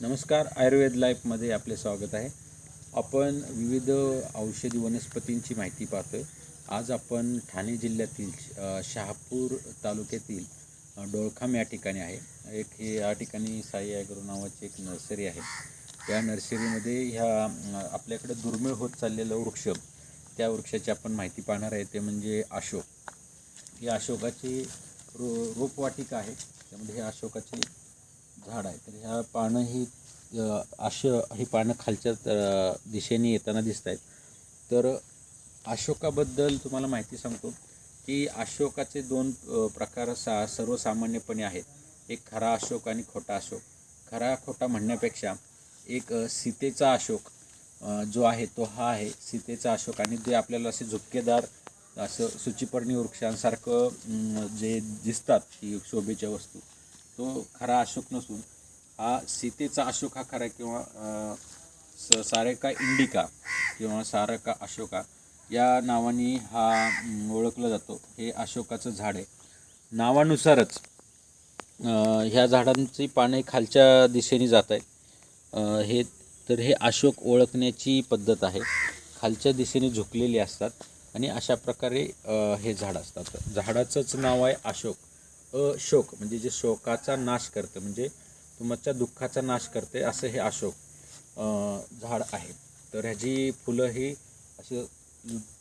नमस्कार, आयुर्वेद लाईफमध्ये आपले स्वागत आहे. आपण विविध औषधी वनस्पतींची माहिती पाहतोय. आज आपण ठाणे जिल्ह्यातील शहापूर तालुक्यातील डोळखाम या ठिकाणी आहे. या ठिकाणी साई ॲग्रो नावाची एक नर्सरी आहे. त्या नर्सरीमध्ये आपल्याकडे दुर्मिळ होत चाललेलं वृक्ष, त्या वृक्षाची आपण माहिती पाहणार आहे. ते म्हणजे अशोक. ही अशोकाची रोपवाटिका आहे. त्यामध्ये हे अशोकाची झाड आहे. तर ह्या पानं ही पानं खालच्या दिशेने येताना दिसत आहेत. तर अशोकाबद्दल तुम्हाला माहिती सांगतो की अशोकाचे दोन प्रकार सर्वसामान्यपणे आहेत. एक खरा अशोक आणि खोटा अशोक. खरा खोटा म्हणण्यापेक्षा एक सीतेचा अशोक जो आहे तो हा आहे सीतेचा अशोक. आणि ते आपल्याला असे झुपकेदार असं सूचीपर्णी वृक्षांसारखं जे दिसतात की शोभेच्या वस्तू, तो खरा अशोक नसून हा सीतेचा अशोक हा खरा, किंवा सारेका इंडिका किंवा सारेका अशोका या नावाने हा ओळखला जातो. हे अशोकाचं झाड आहे. नावानुसारच ह्या झाडांची पाने खालच्या दिशेने जात आहेत. हे अशोक ओळखण्याची पद्धत आहे. खालच्या दिशेने झुकलेली असतात आणि अशा प्रकारे हे झाड असतात. झाडाचंच नाव आहे अशोक. अशोक म्हणजे जे शोकाचा नाश करतं, म्हणजे तुमच्या दुःखाचा नाश करते, असं हे अशोक झाड आहे. तर ह्याची फुलं ही अशी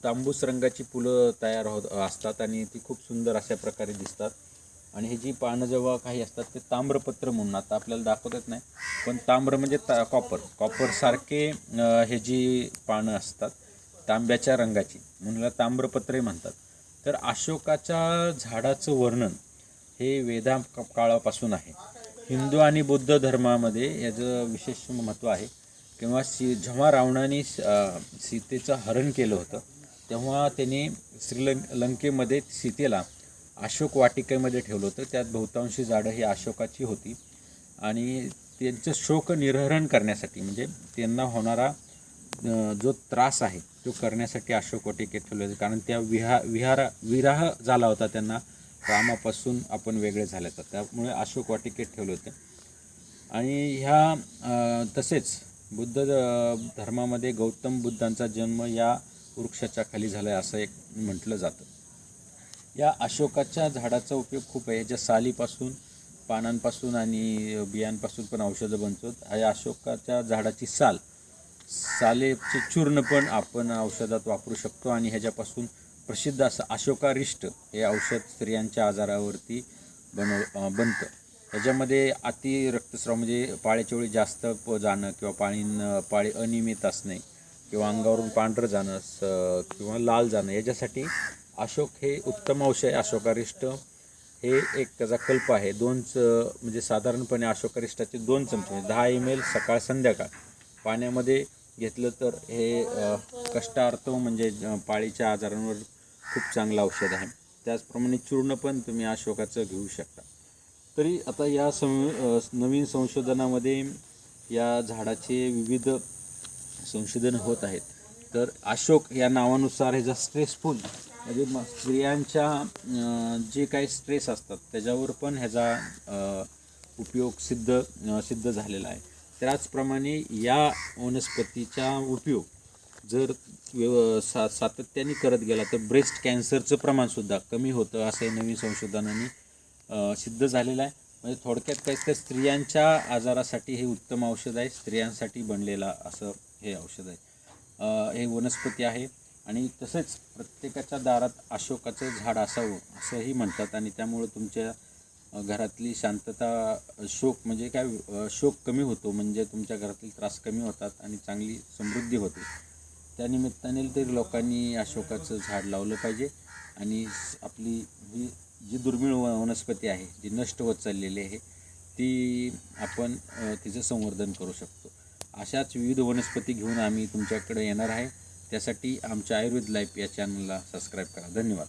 तांबूस रंगाची फुलं तयार असतात आणि ती खूप सुंदर अशा प्रकारे दिसतात. आणि हे जी पानं जेव्हा काही असतात ते ताम्रपत्र म्हणून, आता आपल्याला दाखवत येत नाही, पण ताम्र म्हणजे कॉपरसारखे हे जी पानं असतात तांब्याच्या रंगाची, म्हणून ताम्रपत्रे म्हणतात. तर अशोकाच्या झाडाचं वर्णन हे वेदा काळापासून आहे. हिंदू आणि बौद्ध धर्मामध्ये याचं विशेष महत्त्व आहे. किंवा जेव्हा रावणाने सीतेचं हरण केलं होतं तेव्हा त्याने लंकेमध्ये सीतेला अशोक वाटिकेमध्ये ठेवलं होतं. त्यात बहुतांशी झाडं ही अशोकाची होती. आणि त्यांचं शोक निर्हरण करण्यासाठी, म्हणजे त्यांना होणारा जो त्रास आहे तो करण्यासाठी अशोक वाटिकेत ठेवलं होतं. कारण त्या विरह झाला होता त्यांना, रामापासून आपण वेगळे झाले होते, त्यामुळे अशोक वाटिकेत ठेवले होते. आणि तसेच बुद्ध धर्मामध्ये गौतम बुद्धांचा जन्म या वृक्षाच्या खाली झाला आहे असं एक म्हटलं जातं. या अशोकाच्या झाडाचा उपयोग खूप आहे. याच्या सालीपासून, पानांपासून आणि बियांपासून पण औषधं बनतात. या अशोकाच्या झाडाची सालेचे चूर्ण पण आपण औषधात वापरू शकतो. आणि ह्याच्यापासून प्रसिद्ध असं अशोकारिष्ट हे औषध स्त्रियांच्या आजारावरती बनतं. ह्याच्यामध्ये अति रक्तस्राव, म्हणजे पाळीच्या वेळी जास्त जाणं, किंवा पाळी अनियमित असणे, किंवा अंगावरून पांढरं जाणं किंवा लाल जाणं, याच्यासाठी अशोक हे उत्तम औषध आहे. अशोकारिष्ट हे एक त्याचा कल्प आहे. म्हणजे साधारणपणे अशोकारिष्टाचे 2 चमचे म्हणजे 10 ml सकाळ संध्याकाळ पाण्यामध्ये घेतलं तर हे कष्टार्थ म्हणजे पाळीच्या आजारांवर खूप चांगलं औषध आहे. त्याचप्रमाणे चूर्ण पण तुम्ही अशोकाचं घेऊ शकता. तरी आता या नवीन संशोधनामध्ये या झाडाचे विविध संशोधन होत आहेत. तर अशोक या नावानुसार ह्याचा स्ट्रेसफुल, म्हणजे स्त्रियांच्या जे काही स्ट्रेस असतात त्याच्यावर पण ह्याचा उपयोग सिद्ध झालेला आहे. त्याचप्रमाणे या वनस्पतीचा उपयोग जर सातत्याने करत गेला तर ब्रेस्ट कॅन्सरचं प्रमाणसुद्धा कमी होतं, असं नवीन संशोधनाने सिद्ध झालेलं आहे. म्हणजे थोडक्यात काय तर स्त्रियांच्या आजारासाठी हे उत्तम औषध आहे. स्त्रियांसाठी बनलेला असं हे औषध आहे. हे वनस्पती आहे. आणि तसेच प्रत्येकाच्या दारात अशोकाचं झाड असावं असंही म्हणतात. आणि त्यामुळं तुमच्या घरातली शांतता, शोक कमी होतो, म्हणजे तुमच्या घरातील त्रास कमी होतात आणि चांगली समृद्धी होते. त्यानिमित्ताने तरी लोकांनी अशोकाचं झाड लावलं पाहिजे. आणि आपली जी दुर्मिळ वनस्पती आहे, जी नष्ट होत चाललेली आहे, ती आपण तिचं संवर्धन करू शकतो. अशाच विविध वनस्पती घेऊन आम्ही तुमच्याकडे येणार आहे. त्यासाठी आमच्या आयुर्वेद लाईफ या चॅनलला सबस्क्राईब करा. धन्यवाद.